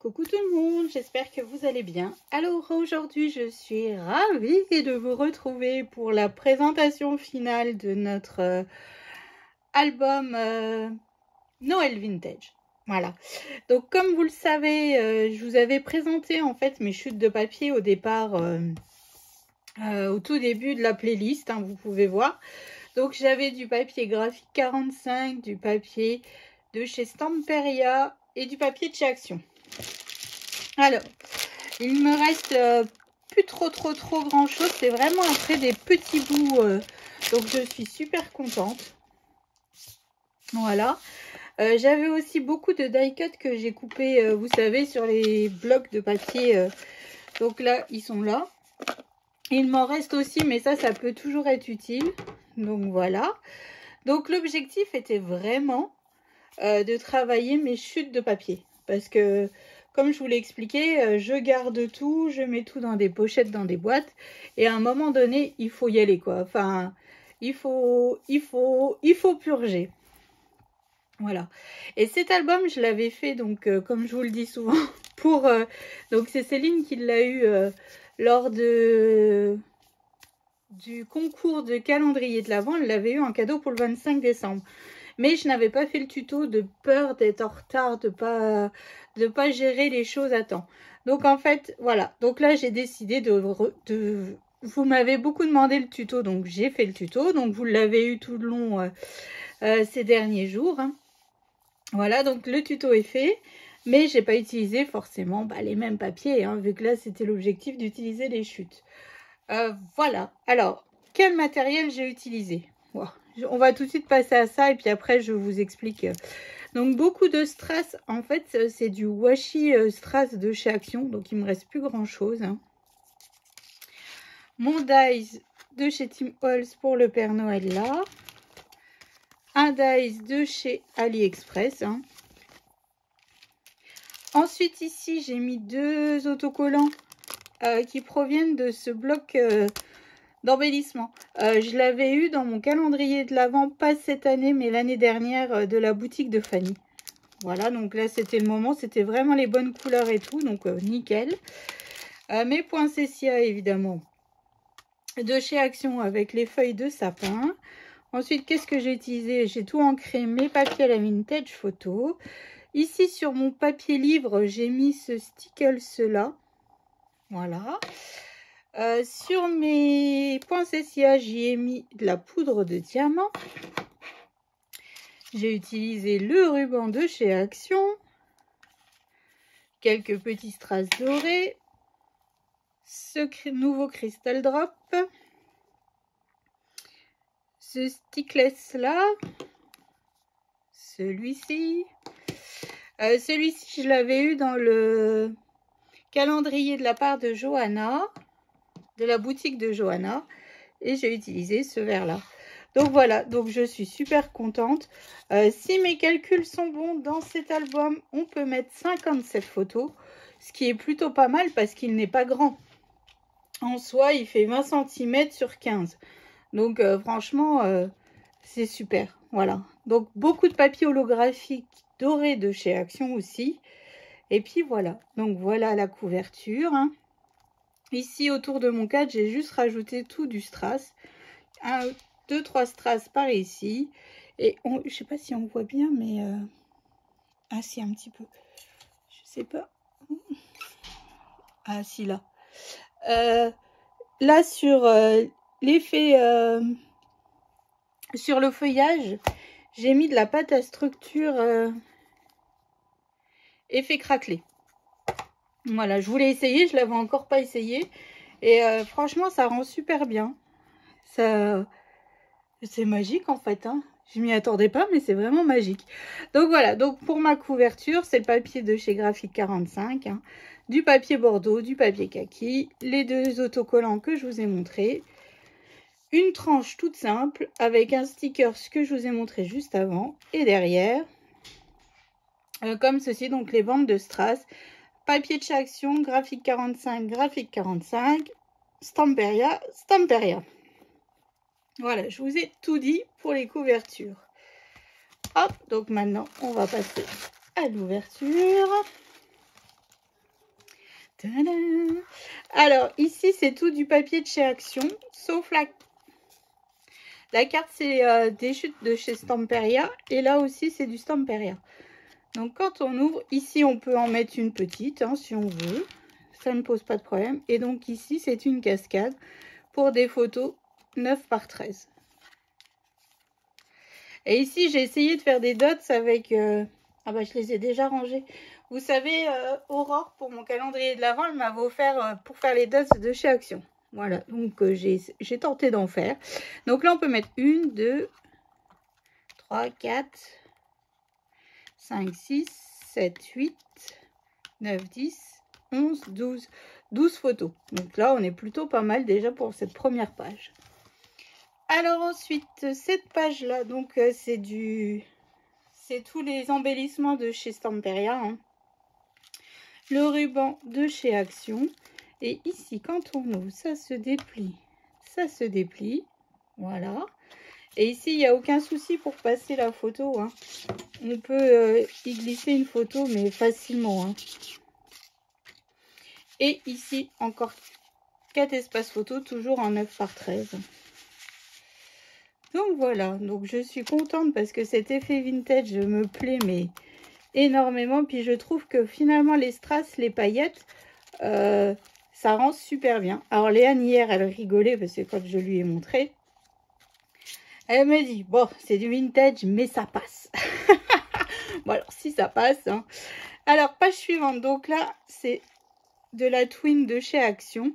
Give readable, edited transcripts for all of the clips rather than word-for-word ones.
Coucou tout le monde, j'espère que vous allez bien. Alors aujourd'hui je suis ravie de vous retrouver pour la présentation finale de notre album Noël Vintage. Voilà, donc comme vous le savez, je vous avais présenté en fait mes chutes de papier au départ, au tout début de la playlist, hein, vous pouvez voir. Donc j'avais du papier graphique 45, du papier de chez Stamperia et du papier de chez Action. Alors, il me reste plus trop grand chose. C'est vraiment après des petits bouts. Donc je suis super contente. Voilà. J'avais aussi beaucoup de die cut que j'ai coupé, vous savez, sur les blocs de papier. Donc là, ils sont là. Il m'en reste aussi, mais ça peut toujours être utile. Donc voilà. Donc l'objectif était vraiment de travailler mes chutes de papier. Parce que, comme je vous l'ai expliqué, je garde tout, je mets tout dans des pochettes, dans des boîtes. Et à un moment donné, il faut y aller, quoi. Enfin, il faut purger. Voilà. Et cet album, je l'avais fait, donc, comme je vous le dis souvent, pour... donc, c'est Céline qui l'a eu lors du concours de calendrier de l'Avent. Elle l'avait eu en cadeau pour le 25 décembre. Mais je n'avais pas fait le tuto de peur d'être en retard, de pas gérer les choses à temps. Donc en fait, voilà. Donc là, j'ai décidé Vous m'avez beaucoup demandé le tuto, donc j'ai fait le tuto. Donc vous l'avez eu tout le long ces derniers jours. Hein. Voilà, donc le tuto est fait. Mais j'ai pas utilisé forcément les mêmes papiers, hein, vu que là, c'était l'objectif d'utiliser les chutes. Voilà. Alors, quel matériel j'ai utilisé? Wow. On va tout de suite passer à ça et puis après je vous explique. Donc beaucoup de strass, en fait c'est du washi strass de chez Action, donc il me reste plus grand chose. Hein. Mon dies de chez Tim Holtz pour le Père Noël là. Un dies de chez AliExpress. Hein. Ensuite ici j'ai mis deux autocollants qui proviennent de ce bloc d'embellissement. Je l'avais eu dans mon calendrier de l'Avent, pas cette année, mais l'année dernière, de la boutique de Fanny. Voilà, donc là, c'était le moment. C'était vraiment les bonnes couleurs et tout, donc nickel. Mes poinsettias, évidemment, de chez Action avec les feuilles de sapin. Ensuite, qu'est-ce que j'ai utilisé? J'ai tout ancré, mes papiers à la vintage photo. Ici, sur mon papier livre, j'ai mis ce stickles-là. Voilà. Sur mes poinsettias, j'y ai mis de la poudre de diamant. J'ai utilisé le ruban de chez Action. Quelques petits strass dorés. Ce nouveau Crystal Drop. Ce stickless là. Celui-ci. Celui-ci, je l'avais eu dans le calendrier de la part de Johanna. De la boutique de Johanna. Et j'ai utilisé ce verre là. Donc voilà, donc je suis super contente. Si mes calculs sont bons, dans cet album, on peut mettre 57 photos. Ce qui est plutôt pas mal parce qu'il n'est pas grand. En soi, il fait 20 cm sur 15. Donc franchement, c'est super. Voilà. Donc beaucoup de papier holographique doré de chez Action aussi. Et puis voilà. Donc voilà la couverture. Hein. Ici, autour de mon cadre, j'ai juste rajouté tout du strass. 1, 2, 3 strass par ici. Et je sais pas si on voit bien, mais... Ah si, un petit peu. Je sais pas. Ah si, là. Là, sur l'effet... sur le feuillage, j'ai mis de la pâte à structure effet craquelé. Voilà, je voulais essayer, je l'avais encore pas essayé. Et franchement, ça rend super bien. Ça... C'est magique en fait, hein. Je m'y attendais pas, mais c'est vraiment magique. Donc voilà, donc pour ma couverture, c'est le papier de chez Graphique 45, hein, du papier bordeaux, du papier kaki, les deux autocollants que je vous ai montrés, une tranche toute simple avec un sticker, ce que je vous ai montré juste avant, et derrière, comme ceci, donc les bandes de strass, papier de chez Action, Graphique 45, Graphique 45, Stamperia, Stamperia. Voilà, je vous ai tout dit pour les couvertures. Hop, donc maintenant, on va passer à l'ouverture. Tadam! Alors, ici, c'est tout du papier de chez Action, sauf la carte, c'est des chutes de chez Stamperia. Et là aussi, c'est du Stamperia. Donc, quand on ouvre, ici, on peut en mettre une petite, hein, si on veut. Ça ne pose pas de problème. Et donc, ici, c'est une cascade pour des photos 9 par 13. Et ici, j'ai essayé de faire des dots avec... Ah bah, je les ai déjà rangés. Vous savez, Aurore, pour mon calendrier de l'Avent, elle m'avait offert pour faire les dots de chez Action. Voilà, donc j'ai tenté d'en faire. Donc là, on peut mettre 1, 2, 3, 4, 5, 6, 7, 8, 9, 10, 11, 12. 12 photos. Donc là, on est plutôt pas mal déjà pour cette première page. Alors ensuite, cette page-là, donc c'est tous les embellissements de chez Stamperia. Hein. Le ruban de chez Action. Et ici, quand on ouvre, ça se déplie. Ça se déplie. Voilà. Et ici, il n'y a aucun souci pour passer la photo. Hein. On peut y glisser une photo, mais facilement. Hein. Et ici, encore 4 espaces photos, toujours en 9 par 13. Donc voilà, donc je suis contente parce que cet effet vintage me plaît mais énormément. Puis je trouve que finalement les strass, les paillettes, ça rend super bien. Alors Léane hier, elle rigolait parce que quand je lui ai montré, elle me dit, bon c'est du vintage mais ça passe. Bon alors si ça passe. Hein. Alors page suivante, donc là c'est de la twin de chez Action.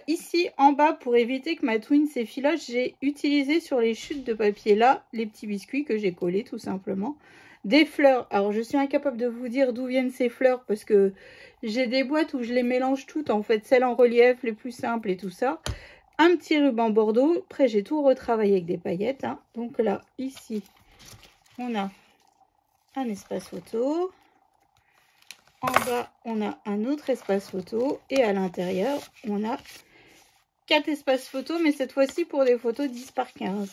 Ici en bas, pour éviter que ma twin s'effiloche, j'ai utilisé sur les chutes de papier là les petits biscuits que j'ai collés tout simplement. Des fleurs, alors je suis incapable de vous dire d'où viennent ces fleurs parce que j'ai des boîtes où je les mélange toutes, en fait celles en relief, les plus simples et tout ça. Un petit ruban bordeaux, après j'ai tout retravaillé avec des paillettes. Hein. Donc là, ici, on a un espace photo. En bas, on a un autre espace photo. Et à l'intérieur, on a 4 espaces photos, mais cette fois-ci pour des photos 10 par 15.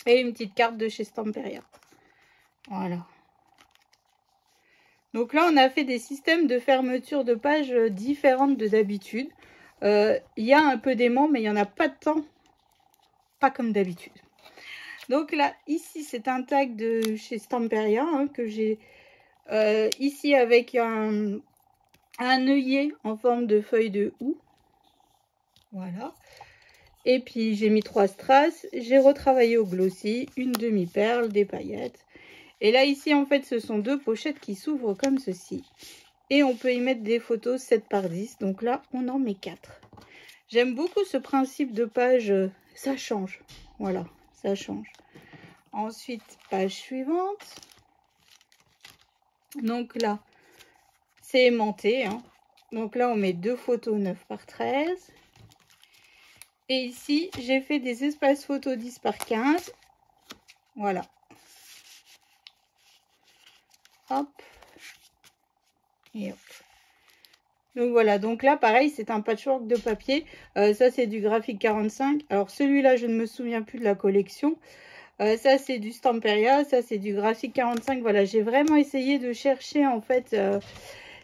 Et une petite carte de chez Stamperia. Voilà. Donc là, on a fait des systèmes de fermeture de pages différentes de d'habitude. Il y a un peu d'aimant, mais il n'y en a pas tant. Pas comme d'habitude. Donc là, ici, c'est un tag de chez Stamperia hein, que j'ai... ici avec un œillet en forme de feuille de houx. Voilà. Et puis j'ai mis 3 strass. J'ai retravaillé au glossy, une demi-perle, des paillettes. Et là ici en fait ce sont 2 pochettes qui s'ouvrent comme ceci. Et on peut y mettre des photos 7 par 10. Donc là on en met 4. J'aime beaucoup ce principe de page. Ça change. Voilà, ça change. Ensuite, page suivante. Donc là, c'est aimanté. Hein. Donc là, on met 2 photos 9 par 13. Et ici, j'ai fait des espaces photos 10 par 15. Voilà. Hop. Et hop. Donc voilà, donc là, pareil, c'est un patchwork de papier. Ça, c'est du graphique 45. Alors celui-là, je ne me souviens plus de la collection. Ça, c'est du Stamperia. Ça, c'est du graphique 45. Voilà, j'ai vraiment essayé de chercher, en fait,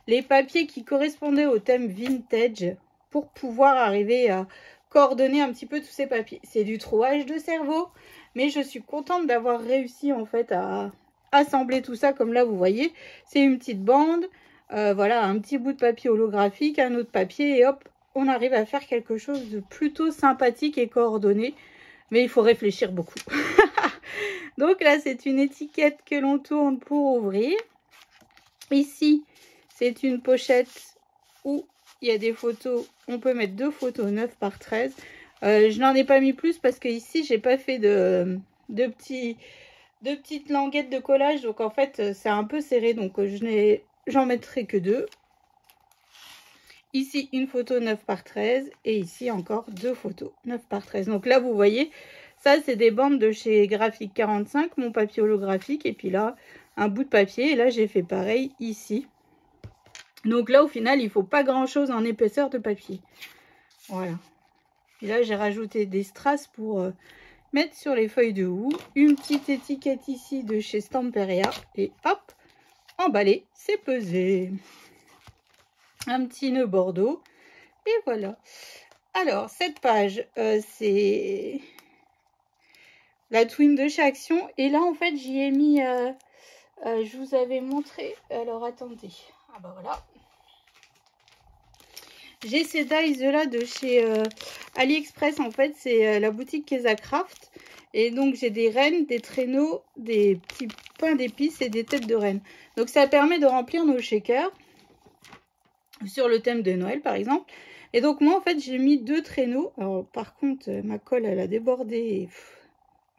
les papiers qui correspondaient au thème vintage pour pouvoir arriver à coordonner un petit peu tous ces papiers. C'est du trouage de cerveau, mais je suis contente d'avoir réussi, en fait, à assembler tout ça. Comme là, vous voyez, c'est une petite bande. Voilà, un petit bout de papier holographique, un autre papier, et hop, on arrive à faire quelque chose de plutôt sympathique et coordonné. Mais il faut réfléchir beaucoup. Donc là, c'est une étiquette que l'on tourne pour ouvrir. Ici, c'est une pochette où il y a des photos. On peut mettre 2 photos 9 par 13. Je n'en ai pas mis plus parce que ici, j'ai pas fait de petites languettes de collage. Donc en fait, c'est un peu serré. Donc j'en mettrai que 2. Ici, une photo 9 par 13 et ici encore 2 photos 9 par 13. Donc là, vous voyez, ça, c'est des bandes de chez Graphique 45, mon papier holographique. Et puis là, un bout de papier. Et là, j'ai fait pareil ici. Donc là, au final, il ne faut pas grand-chose en épaisseur de papier. Voilà. Puis là, j'ai rajouté des strass pour mettre sur les feuilles de houx. Une petite étiquette ici de chez Stamperia. Et hop, emballé, c'est pesé. un petit nœud bordeaux. Et voilà. Alors, cette page, c'est la twin de chez Action. Et là, en fait, j'y ai mis... je vous avais montré... Alors, attendez. Ah bah voilà. J'ai ces dies là de chez AliExpress. En fait, c'est la boutique Kesacraft. Et donc, j'ai des rennes, des traîneaux, des petits pains d'épices et des têtes de rennes. Donc, ça permet de remplir nos shakers sur le thème de Noël, par exemple. Et donc, moi, en fait, j'ai mis 2 traîneaux. Alors, par contre, ma colle, elle a débordé. Et...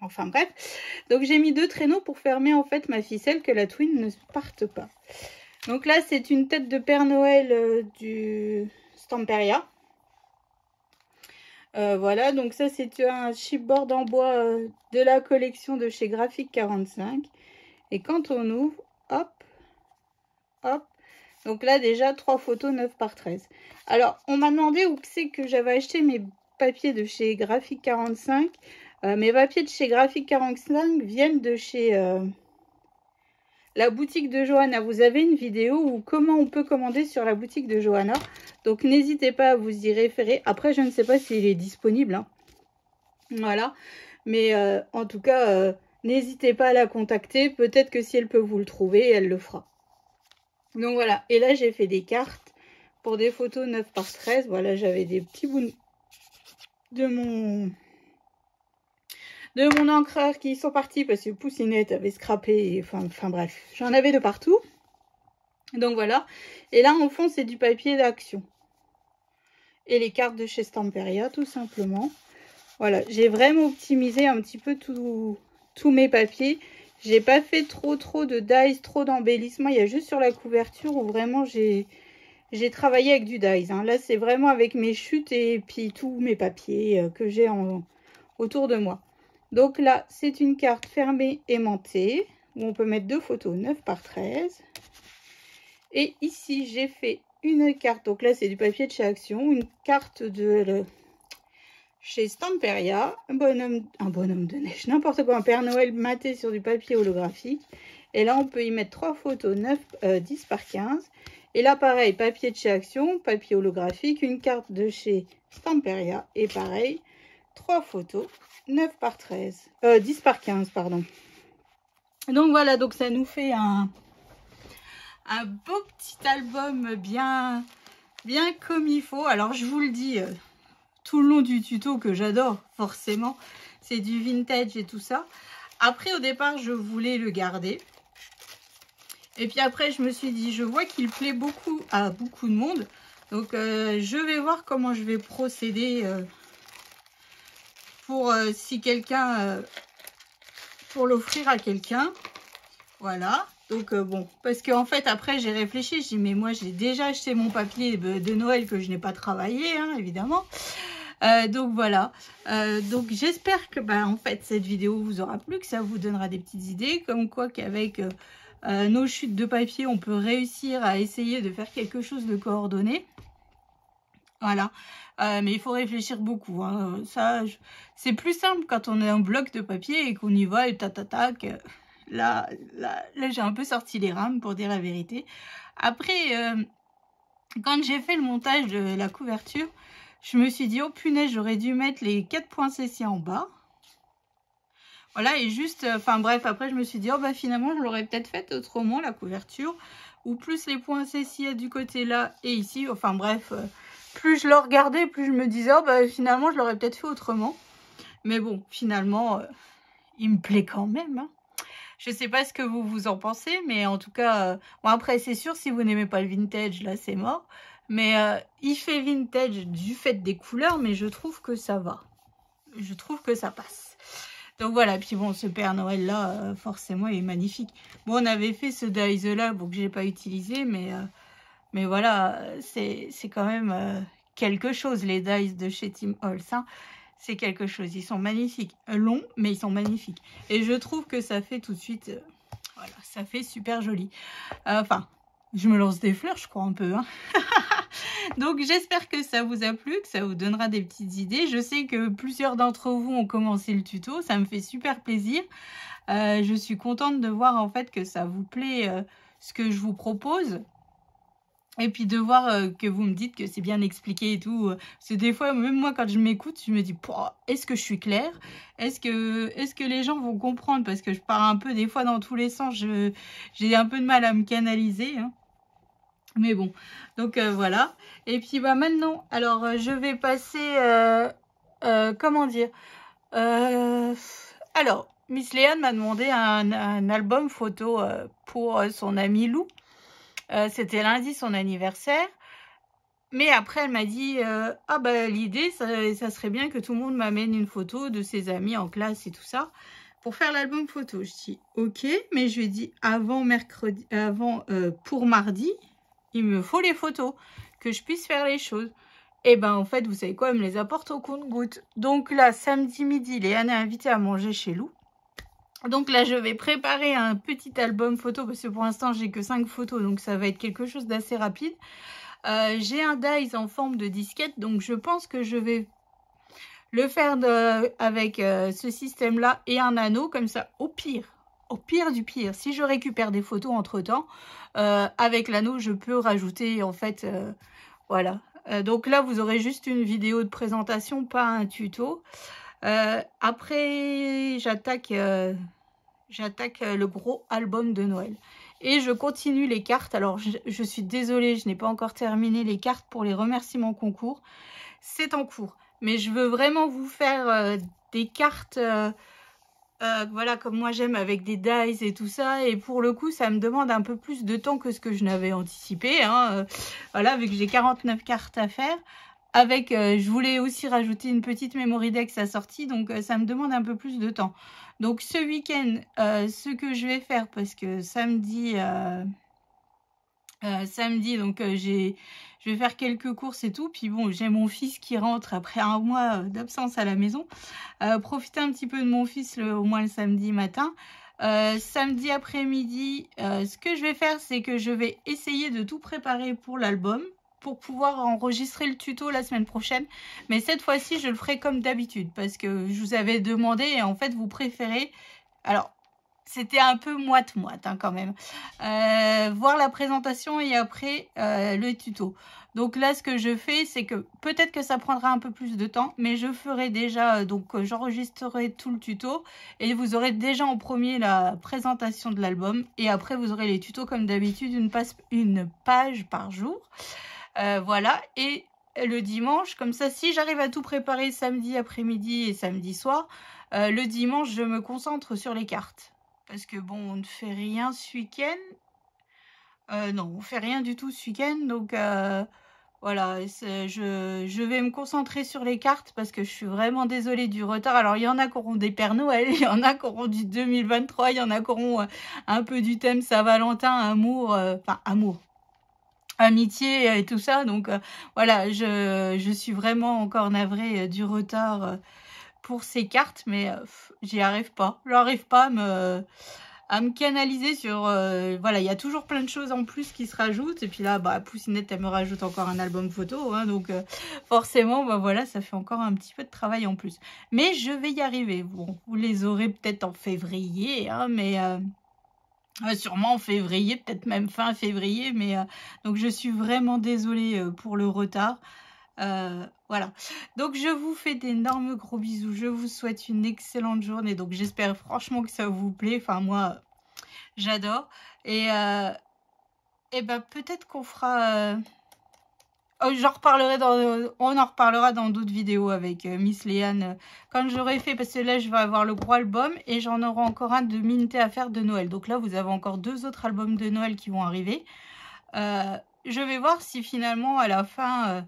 Enfin, bref. Donc, j'ai mis 2 traîneaux pour fermer, en fait, ma ficelle, que la twin ne parte pas. Donc là, c'est une tête de Père Noël du Stamperia. Voilà, donc ça c'est un chipboard en bois de la collection de chez Graphique 45. Et quand on ouvre, hop, hop, donc là déjà 3 photos 9 par 13. Alors, on m'a demandé où c'est que j'avais acheté mes papiers de chez Graphique 45. Mes papiers de chez Graphique 45 viennent de chez la boutique de Johanna. Vous avez une vidéo où comment on peut commander sur la boutique de Johanna. Donc, n'hésitez pas à vous y référer. Après, je ne sais pas s'il est disponible. Hein. Voilà. Mais en tout cas, n'hésitez pas à la contacter. Peut-être que si elle peut vous le trouver, elle le fera. Donc, voilà. Et là, j'ai fait des cartes pour des photos 9 par 13. Voilà, j'avais des petits bouts de mon encreur qui sont partis parce que Poussinette avait scrappé. Enfin bref, j'en avais de partout. Donc voilà. Et là, en fond, c'est du papier d'Action. Et les cartes de chez Stamperia, tout simplement. Voilà, j'ai vraiment optimisé un petit peu tous mes papiers. J'ai pas fait trop de dies, trop d'embellissement. Il y a juste sur la couverture où vraiment j'ai travaillé avec du dies. Hein. Là, c'est vraiment avec mes chutes et puis tous mes papiers que j'ai autour de moi. Donc là, c'est une carte fermée aimantée où on peut mettre 2 photos 9 par 13. Et ici, j'ai fait une carte. Donc là, c'est du papier de chez Action. Une carte de chez Stamperia. Un bonhomme de neige, n'importe quoi. Un Père Noël maté sur du papier holographique. Et là, on peut y mettre 3 photos 10 par 15. Et là, pareil, papier de chez Action, papier holographique. Une carte de chez Stamperia. Et pareil, 3 photos 9 par 13. 10 par 15, pardon. Donc voilà, donc ça nous fait un beau petit album bien comme il faut. Alors je vous le dis tout le long du tuto que j'adore forcément, c'est du vintage et tout ça. Après au départ je voulais le garder. Et puis après je me suis dit, je vois qu'il plaît beaucoup à beaucoup de monde. Donc je vais voir comment je vais procéder pour si quelqu'un, pour l'offrir à quelqu'un. Voilà. Donc bon, parce qu'en fait après j'ai réfléchi, je dis mais moi j'ai déjà acheté mon papier de Noël que je n'ai pas travaillé, hein, évidemment. Donc voilà, donc j'espère que en fait cette vidéo vous aura plu, que ça vous donnera des petites idées, comme quoi qu'avec nos chutes de papier on peut réussir à essayer de faire quelque chose de coordonné. Voilà, mais il faut réfléchir beaucoup, hein. Ça c'est plus simple quand on a un bloc de papier et qu'on y va et tac. Là j'ai un peu sorti les rames pour dire la vérité. Après, quand j'ai fait le montage de la couverture, je me suis dit, oh punaise, j'aurais dû mettre les 4 points céciés en bas. Voilà, et juste, enfin bref, après je me suis dit, oh bah finalement, je l'aurais peut-être fait autrement, la couverture. Ou plus les points céciés du côté là et ici. Enfin bref, plus je le regardais, plus je me disais, oh bah finalement, je l'aurais peut-être fait autrement. Mais bon, finalement, il me plaît quand même, hein. Je sais pas ce que vous en pensez, mais en tout cas, bon après c'est sûr, si vous n'aimez pas le vintage, là c'est mort. Mais il fait vintage du fait des couleurs, mais je trouve que ça va. Je trouve que ça passe. Donc voilà, puis bon, ce Père Noël là, forcément, il est magnifique. Bon, on avait fait ce dies là, bon, que j'ai pas utilisé, mais voilà, c'est quand même quelque chose, les dies de chez Tim Holtz, hein. C'est quelque chose, ils sont magnifiques. Longs, mais ils sont magnifiques. Et je trouve que ça fait tout de suite, voilà, ça fait super joli. Enfin, je me lance des fleurs, je crois un peu, hein. Donc j'espère que ça vous a plu, que ça vous donnera des petites idées. Je sais que plusieurs d'entre vous ont commencé le tuto, ça me fait super plaisir. Je suis contente de voir en fait que ça vous plaît ce que je vous propose. Et puis de voir que vous me dites que c'est bien expliqué et tout. Parce que des fois, même moi, quand je m'écoute, je me dis, est-ce que je suis claire? Est-ce que les gens vont comprendre? Parce que je pars un peu des fois dans tous les sens. J'ai un peu de mal à me canaliser. Hein. Mais bon, donc voilà. Et puis bah maintenant, alors je vais passer, comment dire? Alors, Miss Léane m'a demandé un album photo pour son ami Lou. C'était lundi son anniversaire. Mais après, elle m'a dit, ah bah l'idée, ça serait bien que tout le monde m'amène une photo de ses amis en classe et tout ça pour faire l'album photo. Je dis, ok, mais je lui ai dit, pour mardi, il me faut les photos, que je puisse faire les choses. Et ben en fait, vous savez quoi, elle me les apporte au compte-gouttes. Donc là, samedi midi, Léane est invitée à manger chez Lou. Donc là, je vais préparer un petit album photo parce que pour l'instant, j'ai que 5 photos, donc ça va être quelque chose d'assez rapide. J'ai un dies en forme de disquette, donc je pense que je vais le faire avec ce système-là et un anneau, comme ça, au pire du pire, si je récupère des photos entre-temps, avec l'anneau, je peux rajouter, en fait, voilà. Donc là, vous aurez juste une vidéo de présentation, pas un tuto. Après, j'attaque le gros album de Noël. Et je continue les cartes. Alors, je suis désolée, je n'ai pas encore terminé les cartes pour les remerciements concours. C'est en cours. Mais je veux vraiment vous faire des cartes, voilà, comme moi j'aime, avec des dies et tout ça. Et pour le coup, ça me demande un peu plus de temps que ce que je n'avais anticipé. Hein. Voilà, vu que j'ai 49 cartes à faire. Avec, je voulais aussi rajouter une petite memory deck assortie, donc ça me demande un peu plus de temps. Donc ce week-end, ce que je vais faire, parce que samedi, donc je vais faire quelques courses et tout. Puis bon, j'ai mon fils qui rentre après un mois d'absence à la maison. Profiter un petit peu de mon fils au moins le samedi matin. Samedi après-midi, ce que je vais faire, c'est que je vais essayer de tout préparer pour l'album, pour pouvoir enregistrer le tuto la semaine prochaine. Mais cette fois-ci, je le ferai comme d'habitude, parce que je vous avais demandé, et en fait, vous préférez... Alors, c'était un peu moite-moite hein, quand même. Voir la présentation et après le tuto. Donc là, ce que je fais, c'est que peut-être que ça prendra un peu plus de temps, mais je ferai déjà, donc j'enregistrerai tout le tuto et vous aurez déjà en premier la présentation de l'album et après vous aurez les tutos comme d'habitude, une page par jour. Voilà, et le dimanche, comme ça, si j'arrive à tout préparer samedi après-midi et samedi soir, le dimanche, je me concentre sur les cartes. Parce que bon, on ne fait rien ce week-end. Non, on fait rien du tout ce week-end. Donc voilà, je vais me concentrer sur les cartes parce que je suis vraiment désolée du retard. Alors, il y en a qui auront des Pères Noël, il y en a qui auront du 2023, il y en a qui auront un peu du thème Saint-Valentin, amour, enfin amour, amitié et tout ça. Donc voilà, je suis vraiment encore navrée du retard pour ces cartes, mais j'y arrive pas. J'arrive pas à me canaliser sur... voilà, il y a toujours plein de choses en plus qui se rajoutent. Et puis là, bah, Poussinette, elle me rajoute encore un album photo. Hein, donc forcément, bah, voilà, ça fait encore un petit peu de travail en plus. Mais je vais y arriver. Bon, vous les aurez peut-être en février, hein, mais... sûrement en février, peut-être même fin février. Mais donc, je suis vraiment désolée pour le retard. Voilà, donc je vous fais d'énormes gros bisous, je vous souhaite une excellente journée, donc j'espère franchement que ça vous plaît, enfin moi j'adore, et ben peut-être qu'on fera, on en reparlera dans d'autres vidéos avec Miss Léane, quand j'aurai fait, parce que là je vais avoir le gros album, et j'en aurai encore un de Minté à faire de Noël, donc là vous avez encore 2 autres albums de Noël qui vont arriver, je vais voir si finalement à la fin...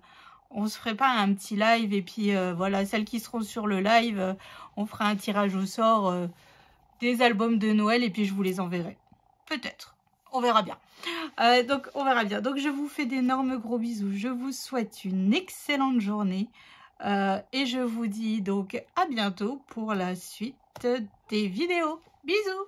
on se ferait pas un petit live et puis voilà, celles qui seront sur le live, on fera un tirage au sort des albums de Noël et puis je vous les enverrai. Peut-être, on verra bien. Donc on verra bien. Donc je vous fais d'énormes gros bisous. Je vous souhaite une excellente journée et je vous dis donc à bientôt pour la suite des vidéos. Bisous!